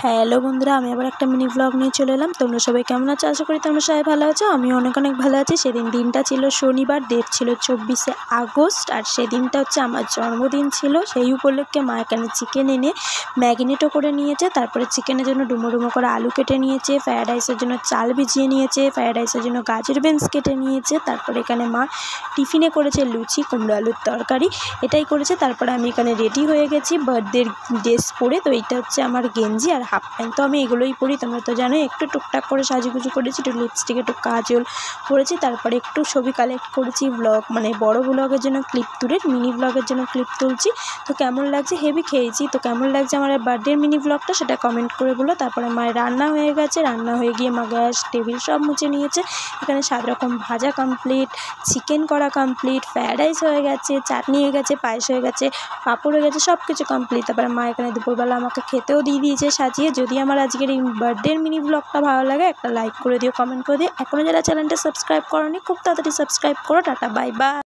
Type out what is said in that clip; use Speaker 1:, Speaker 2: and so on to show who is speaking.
Speaker 1: Hello বন্ধুরা, আমি আবার একটা মিনি ব্লগ নিয়ে চলে এলাম। তোমরা সবাই কেমন আছো? আশা করি তোমরা সবাই ভালো আছো। আমি অনেক ভালো আছি। সেদিন দিনটা ছিল শনিবার, ডেট ছিল 24শে আগস্ট, আর সেদিনটা হচ্ছে আমার জন্মদিন ছিল। সেই উপলক্ষে মা এখানে চিকেন এনে ম্যাগনেটও করে নিয়েছে। তারপরে চিকেনের জন্য ডুমো করে আলু কেটে নিয়েছে, ফ্রায়েড রাইসের জন্য চাল ভিজিয়ে নিয়েছে, ফ্রায়েড রাইসের জন্য গাজর বিনস কেটে নিয়েছে। তারপরে এখানে মা টিফিনে করেছে লুচি, কুমড়ো আলুর তরকারি, এটাই করেছে। তারপরে আমি এখানে রেডি হয়ে গেছি বার্থডের ড্রেস পরে। তো এইটা হচ্ছে আমার গেঞ্জি আর হাফ প্যান্ট। তো আমি এগুলোই পরি, তোমরা তো জানোই। একটু টুকটাক করে সাজুগুজু করেছি, একটু লিপস্টিক, একটু কাজল করেছি। তারপরে একটু ছবি কালেক্ট করেছি ব্লগ, মানে বড় ব্লগের জন্য ক্লিপ তুলে মিনি ব্লগের জন্য ক্লিপ তুলছি। তো কেমন লাগছে? হেভি খেয়েছি। তো কেমন লাগছে আমার বার্থডের মিনি ব্লগটা সেটা কমেন্ট করে বলো। তারপরে মায়ের রান্না হয়ে গেছে, রান্না হয়ে গিয়ে মা গ্যাস টেবিল সব মুছে নিয়েছে। এখানে 7 রকম ভাজা কমপ্লিট, চিকেন করা কমপ্লিট, ফ্রায়েড রাইস হয়ে গেছে, চাটনি হয়ে গেছে, পায়েস হয়ে গেছে, পাঁপড় হয়ে গেছে, সব কিছু কমপ্লিট। তারপরে মা এখানে দুপুরবেলা আমাকে খেতেও দিয়ে দিয়েছে সাজিয়ে। যদি আমার আজকের এই বার্থডের মিনি ব্লগটা ভালো লাগে, একটা লাইক করে দিও, কমেন্ট করে দিও। এখনও যারা চ্যানেলটা সাবস্ক্রাইব করোনি, খুব তাড়াতাড়ি সাবস্ক্রাইব করো। Tata, bye bye.